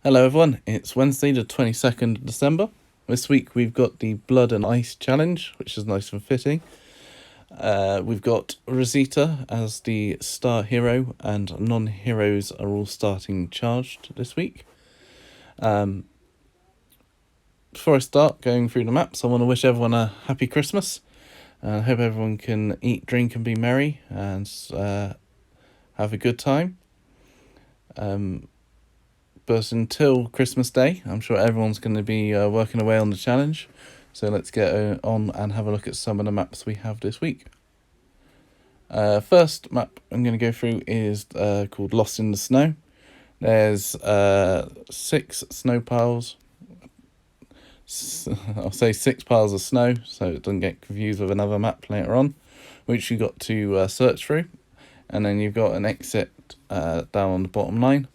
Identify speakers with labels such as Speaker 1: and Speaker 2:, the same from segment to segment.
Speaker 1: Hello everyone, it's Wednesday the 22nd of December. This week we've got the Blood and Ice Challenge, which is nice and fitting. We've got Rosita as the star hero, and non-heroes are all starting charged this week. Before I start going through the maps, I want to wish everyone a happy Christmas. I hope everyone can eat, drink and be merry and have a good time. But until Christmas Day, I'm sure everyone's going to be working away on the challenge. So let's get on and have a look at some of the maps we have this week. First map I'm going to go through is called Lost in the Snow. There's 6 snow piles. I'll say 6 piles of snow, so it doesn't get confused with another map later on, which you got to search through. And then you've got an exit down on the bottom line.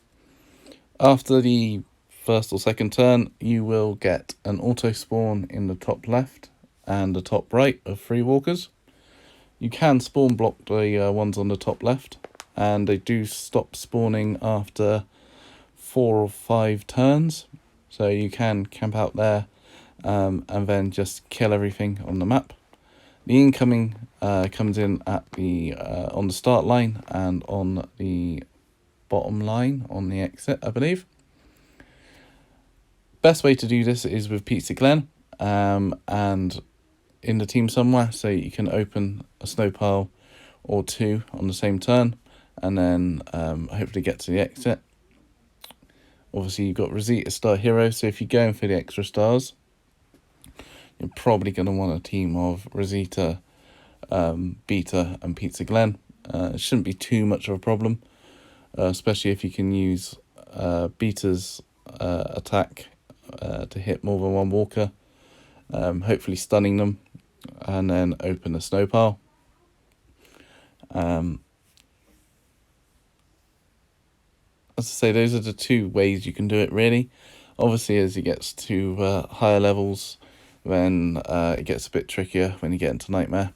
Speaker 1: After the first or second turn, you will get an auto spawn in the top left and the top right of 3 walkers. You can spawn block the ones on the top left, and they do stop spawning after 4 or 5 turns. So you can camp out there and then just kill everything on the map. The incoming comes in at the on the start line and on the bottom line on the exit, I believe. Best way to do this is with Pizza Glen and in the team somewhere, so you can open a snow pile or 2 on the same turn and then hopefully get to the exit. Obviously you've got Rosita star hero, so if you're going for the extra stars, you're probably going to want a team of Rosita, Beta and Pizza Glen. It shouldn't be too much of a problem. Especially if you can use Beta's attack to hit more than one walker, hopefully stunning them, and then open a snow pile. As I say, those are the 2 ways you can do it really. Obviously as it gets to higher levels, then it gets a bit trickier when you get into Nightmare.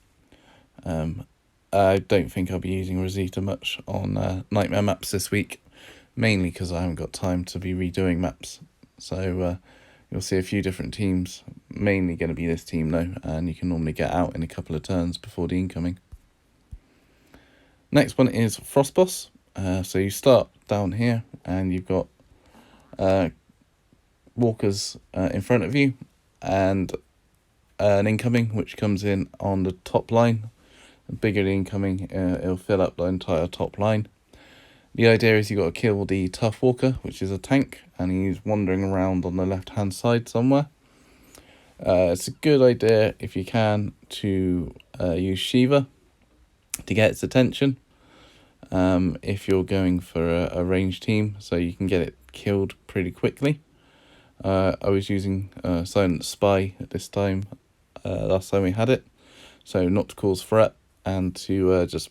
Speaker 1: I don't think I'll be using Rosita much on Nightmare maps this week, mainly because I haven't got time to be redoing maps. So you'll see a few different teams, mainly going to be this team though, and you can normally get out in a couple of turns before the incoming. Next one is Frostboss. So you start down here and you've got walkers in front of you and an incoming which comes in on the top line. The bigger the incoming, it'll fill up the entire top line. The idea is you got to kill the tough walker, which is a tank, and he's wandering around on the left hand side somewhere. It's a good idea if you can to use Shiva to get its attention if you're going for a ranged team, so you can get it killed pretty quickly. I was using Silent Spy at this time, last time we had it, so not to cause threat and to just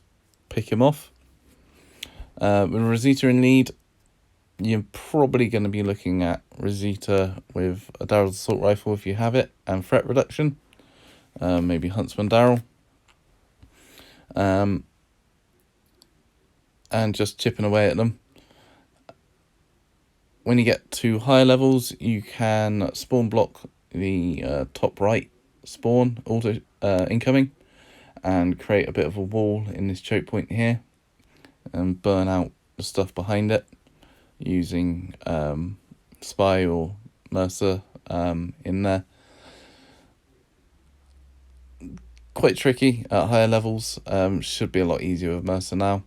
Speaker 1: pick him off. With Rosita in lead, you're probably going to be looking at Rosita with a Daryl's assault rifle if you have it, and threat reduction, maybe Huntsman Daryl, and just chipping away at them. When you get to higher levels, you can spawn block the top right spawn auto incoming and create a bit of a wall in this choke point here and burn out the stuff behind it using Spy or Mercer in there. Quite tricky at higher levels, should be a lot easier with Mercer now.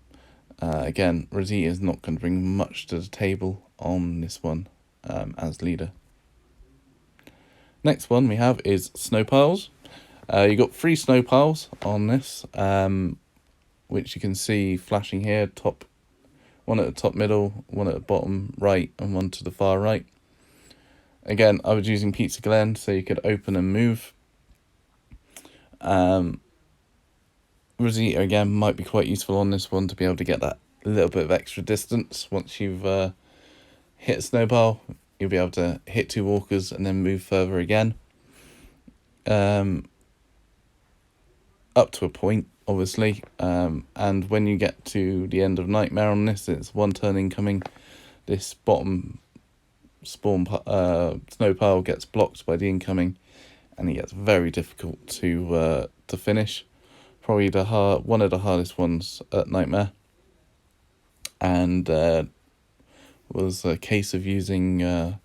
Speaker 1: Again, Rosita is not going to bring much to the table on this one as leader. Next one we have is snow piles. You got 3 snow piles on this, which you can see flashing here. One at the top middle, one at the bottom right, and one to the far right. Again, I was using Pizza Glen so you could open and move. Rosita again might be quite useful on this one to be able to get that little bit of extra distance. Once you've hit a snowball, you'll be able to hit 2 walkers and then move further again. Up to a point, obviously, and when you get to the end of Nightmare on this, it's 1 turn incoming. This bottom snow pile gets blocked by the incoming, and it gets very difficult to finish. Probably one of the hardest ones at Nightmare, and was a case of using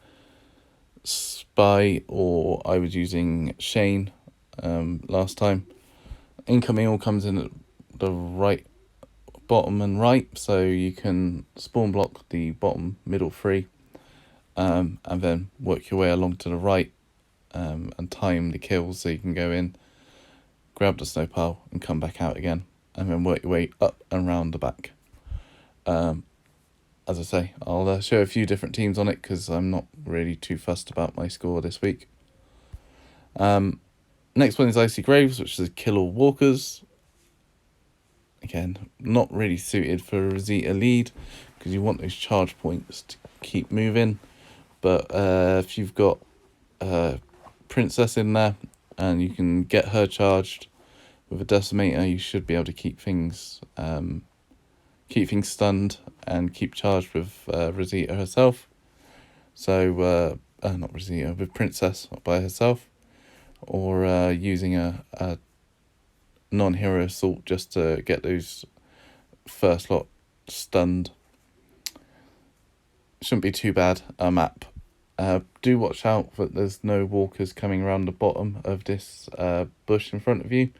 Speaker 1: Spy, or I was using Shane last time. Incoming all comes in at the right, bottom and right, so you can spawn block the bottom middle three, and then work your way along to the right, and time the kills so you can go in, grab the snow pile and come back out again, and then work your way up and round the back. As I say, I'll show a few different teams on it because I'm not really too fussed about my score this week. Next one is Icy Graves, which is kill all walkers. Again, not really suited for a Rosita lead because you want those charge points to keep moving. But if you've got Princess in there and you can get her charged with a decimator, you should be able to keep things stunned and keep charged with Rosita herself. So not Rosita, with Princess by herself, or using a non-hero assault just to get those first lot stunned. Shouldn't be too bad a map. Do watch out that there's no walkers coming around the bottom of this bush in front of you.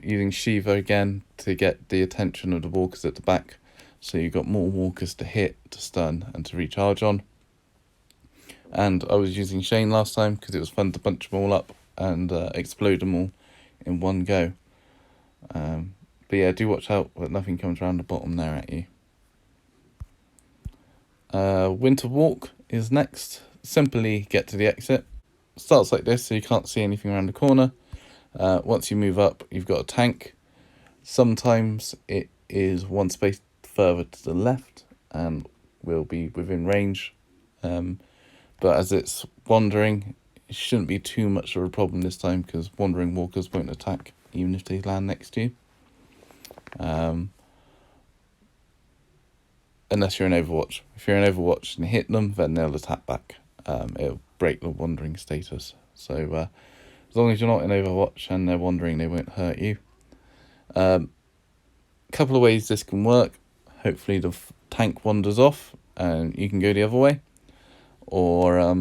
Speaker 1: Using Shiva again to get the attention of the walkers at the back, so you've got more walkers to hit, to stun and to recharge on. And I was using Shane last time because it was fun to bunch them all up and explode them all in one go. But yeah, do watch out that nothing comes around the bottom there at you. Winter Walk is next. Simply get to the exit. Starts like this, so you can't see anything around the corner. Once you move up, you've got a tank. Sometimes it is one space further to the left and will be within range. But as it's wandering, it shouldn't be too much of a problem this time because wandering walkers won't attack even if they land next to you. Unless you're in Overwatch. If you're in Overwatch and hit them, then they'll attack back. It'll break the wandering status. So as long as you're not in Overwatch and they're wandering, they won't hurt you. Couple of ways this can work. Hopefully the tank wanders off and you can go the other way. Or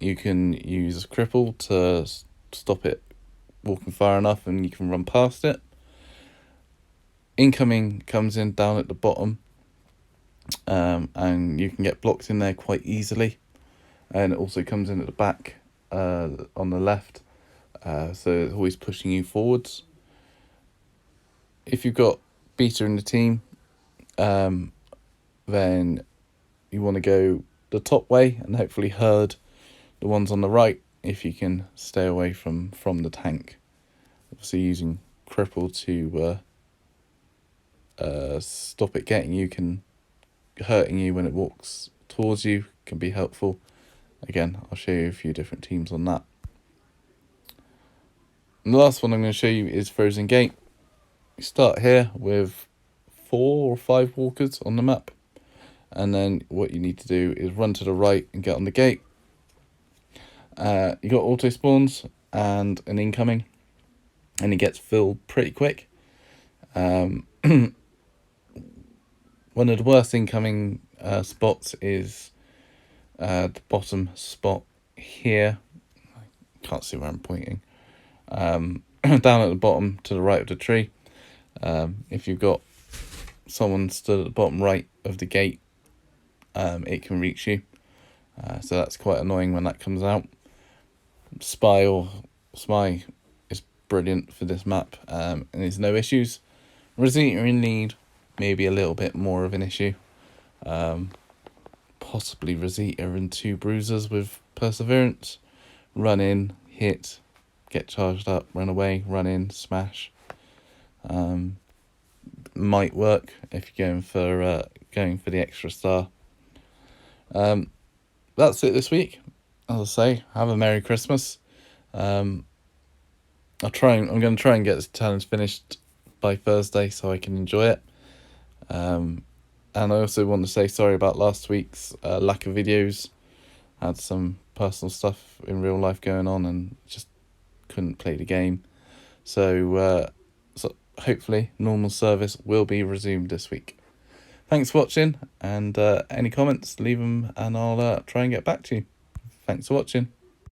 Speaker 1: you can use a cripple to stop it walking far enough and you can run past it. Incoming comes in down at the bottom, and you can get blocked in there quite easily. And it also comes in at the back on the left, so it's always pushing you forwards. If you've got Beta in the team, then you want to go the top way and hopefully herd the ones on the right if you can stay away from the tank. Obviously using cripple to stop it hurting you when it walks towards you can be helpful. Again, I'll show you a few different teams on that. And the last one I'm going to show you is Frozen Gate. You start here with 4 or 5 walkers on the map, and then what you need to do is run to the right and get on the gate. You got auto spawns and an incoming, and it gets filled pretty quick. One of the worst incoming spots is the bottom spot here. I can't see where I'm pointing. Down at the bottom to the right of the tree. If you've got someone stood at the bottom right of the gate, it can reach you. So that's quite annoying when that comes out. Spy is brilliant for this map, and there's no issues. Rosita in lead, maybe a little bit more of an issue. Possibly Rosita and 2 bruisers with Perseverance. Run in, hit, get charged up, run away, run in, smash. Might work if you're going for the extra star. That's it this week. As I say, have a Merry Christmas. I'm going to try and get this challenge finished by Thursday so I can enjoy it. And And I also want to say sorry about last week's lack of videos. I had some personal stuff in real life going on and just couldn't play the game. So hopefully normal service will be resumed this week. Thanks for watching, and any comments, leave them and I'll try and get back to you. Thanks for watching.